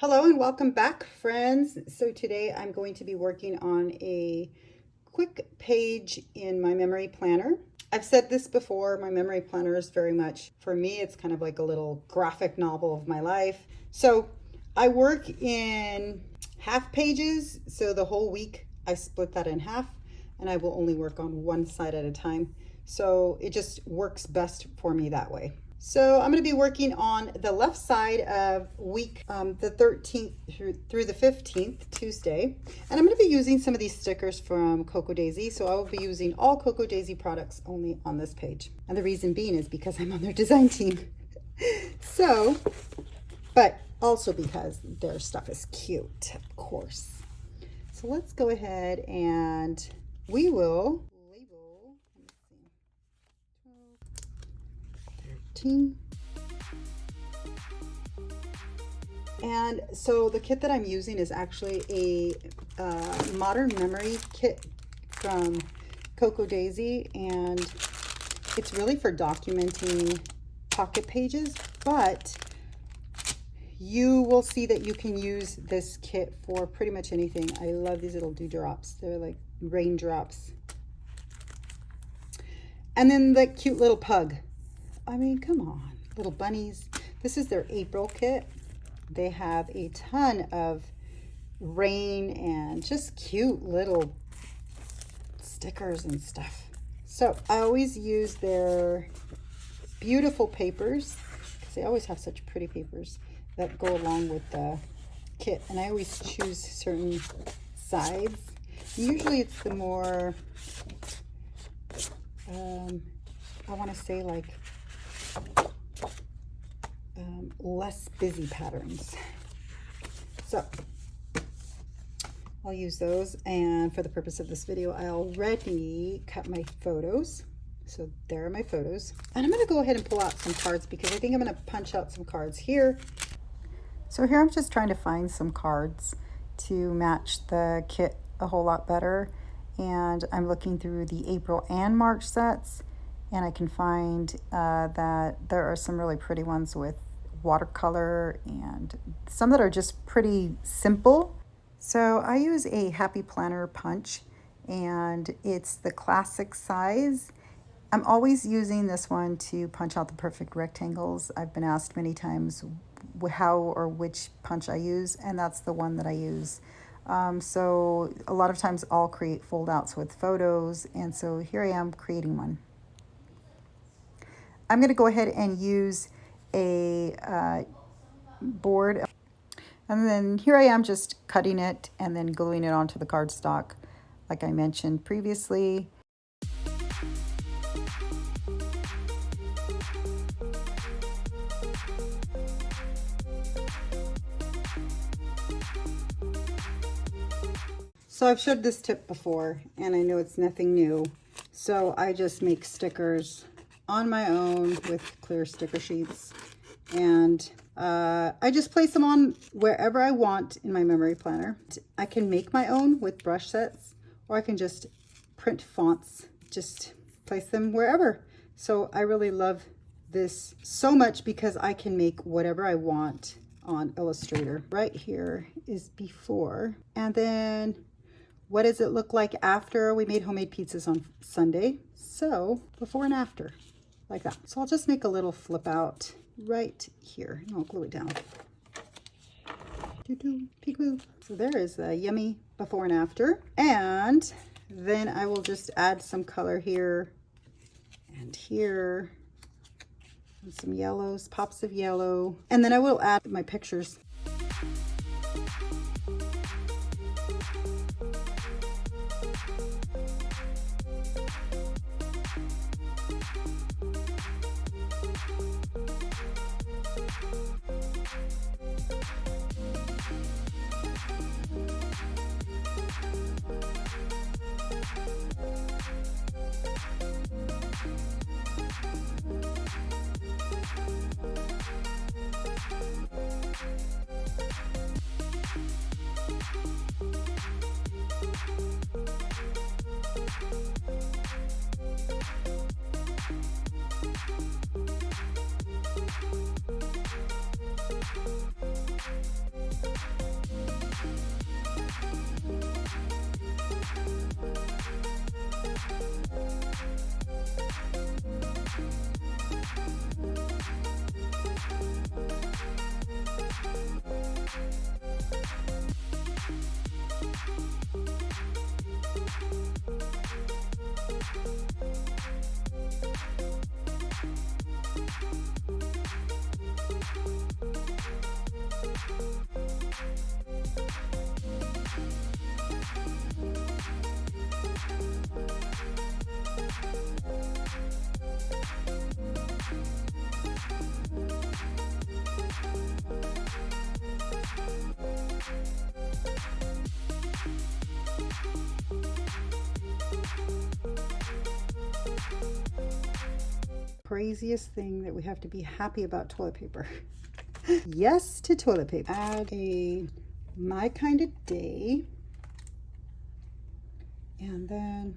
Hello and welcome back, friends. So today I'm going to be working on a quick page in my memory planner. I've said this before, my memory planner is very much, for me, it's kind of like a little graphic novel of my life. So I work in half pages, so the whole week I split that in half and I will only work on one side at a time. So it just works best for me that way. So I'm going to be working on the left side of week the 13th through the 15th, Tuesday. And I'm going to be using some of these stickers from Cocoa Daisy. So I will be using all Cocoa Daisy products only on this page. And the reason being is because I'm on their design team. So, but also because their stuff is cute, of course. So let's go ahead and we will label, let me see, 13. And so the kit that I'm using is actually a modern memory kit from Cocoa Daisy, and it's really for documenting pocket pages, but you will see that you can use this kit for pretty much anything. I love these little dewdrops. They're like raindrops. And then the cute little pug. I mean, come on, little bunnies. This is their April kit. They have a ton of rain and just cute little stickers and stuff. So I always use their beautiful papers because they always have such pretty papers that go along with the kit. And I always choose certain sides. Usually it's the more, I want to say like, less busy patterns. So I'll use those, and for the purpose of this video I already cut my photos, so there are my photos. And I'm going to go ahead and pull out some cards because I think I'm going to punch out some cards here. So here I'm just trying to find some cards to match the kit a whole lot better, and I'm looking through the April and March sets, and I can find that there are some really pretty ones with watercolor and some that are just pretty simple. So I use a Happy Planner punch, and it's the classic size. I'm always using this one to punch out the perfect rectangles. I've been asked many times how or which punch I use, and that's the one that I use. So a lot of times I'll create fold outs with photos, and so here I am creating one. I'm going to go ahead and use a board, and then here I am just cutting it and then gluing it onto the cardstock like I mentioned previously. So I've showed this tip before, and I know it's nothing new. So I just make stickers on my own with clear sticker sheets, and I just place them on wherever I want in my memory planner. I can make my own with brush sets, or I can just print fonts, just place them wherever. So I really love this so much because I can make whatever I want on Illustrator. Right here is before, and then what does it look like after? We made homemade pizzas on Sunday. So before and after, like that. So I'll just make a little flip out right here. And I'll glue it down. Peekaboo. So there is a yummy before and after. And then I will just add some color here and here. And some yellows, pops of yellow. And then I will add my pictures. craziest thing that we have to be happy about toilet paper. Yes to toilet paper. Add a my kind of day. And then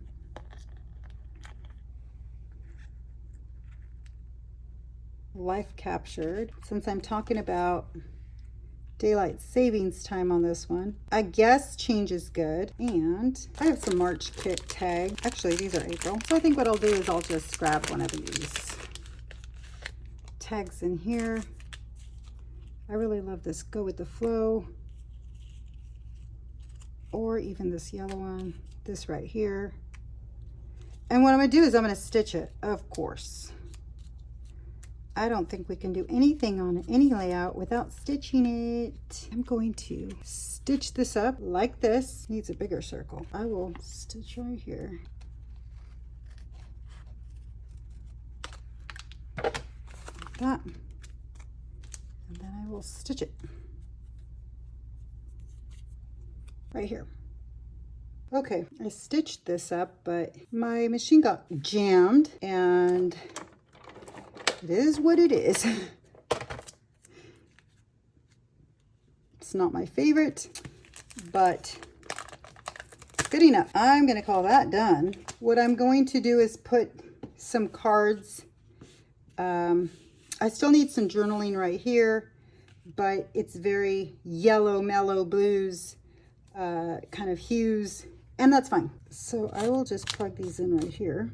life captured. Since I'm talking about daylight savings time on this one, I guess change is good. And I have some March kit tags. Actually, these are April. So I think what I'll do is I'll just grab one of these tags in here. I really love this Go With The Flow, or even this yellow one, this right here. And what I'm gonna do is I'm gonna stitch it, of course. I don't think we can do anything on any layout without stitching it. I'm going to stitch this up like this. Needs a bigger circle. I will stitch right here. Like that. And then I will stitch it right here. Okay, I stitched this up, but my machine got jammed, and it is what it is. It's not my favorite, but good enough. I'm going to call that done. What I'm going to do is put some cards. I still need some journaling right here, but it's very yellow, mellow blues kind of hues, and that's fine. So I will just plug these in right here.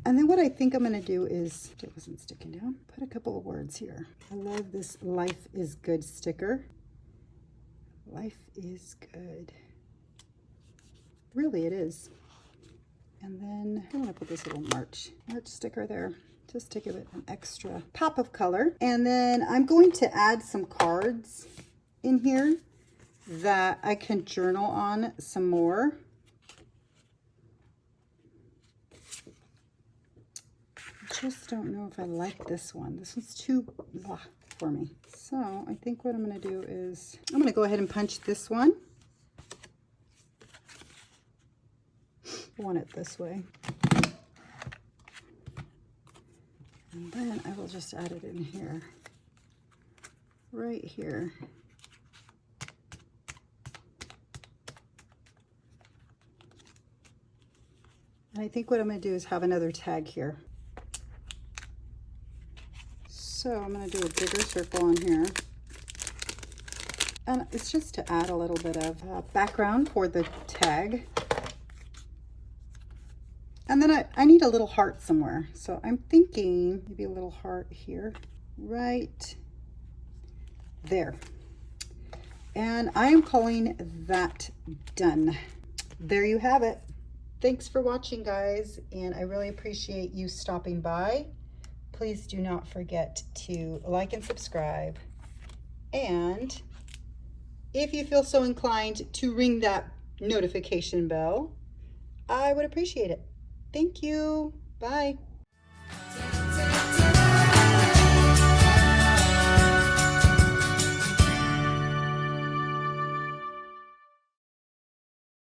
And then what I think I'm going to do is, it wasn't sticking down, put a couple of words here. I love this Life is Good sticker. Life is good. Really, it is. And then I'm going to put this little March sticker there, just to give it an extra pop of color. And then I'm going to add some cards in here that I can journal on some more. Just don't know if I like this one. This one's too blah for me. So I think what I'm going to do is I'm going to go ahead and punch this one. I want it this way. And then I will just add it in here. Right here. And I think what I'm going to do is have another tag here. So I'm going to do a bigger circle on here. And it's just to add a little bit of background for the tag. And then I need a little heart somewhere. So I'm thinking maybe a little heart here, right there. And I am calling that done. There you have it. Thanks for watching, guys. And I really appreciate you stopping by. Please do not forget to like and subscribe. And if you feel so inclined to ring that notification bell, I would appreciate it. Thank you. Bye.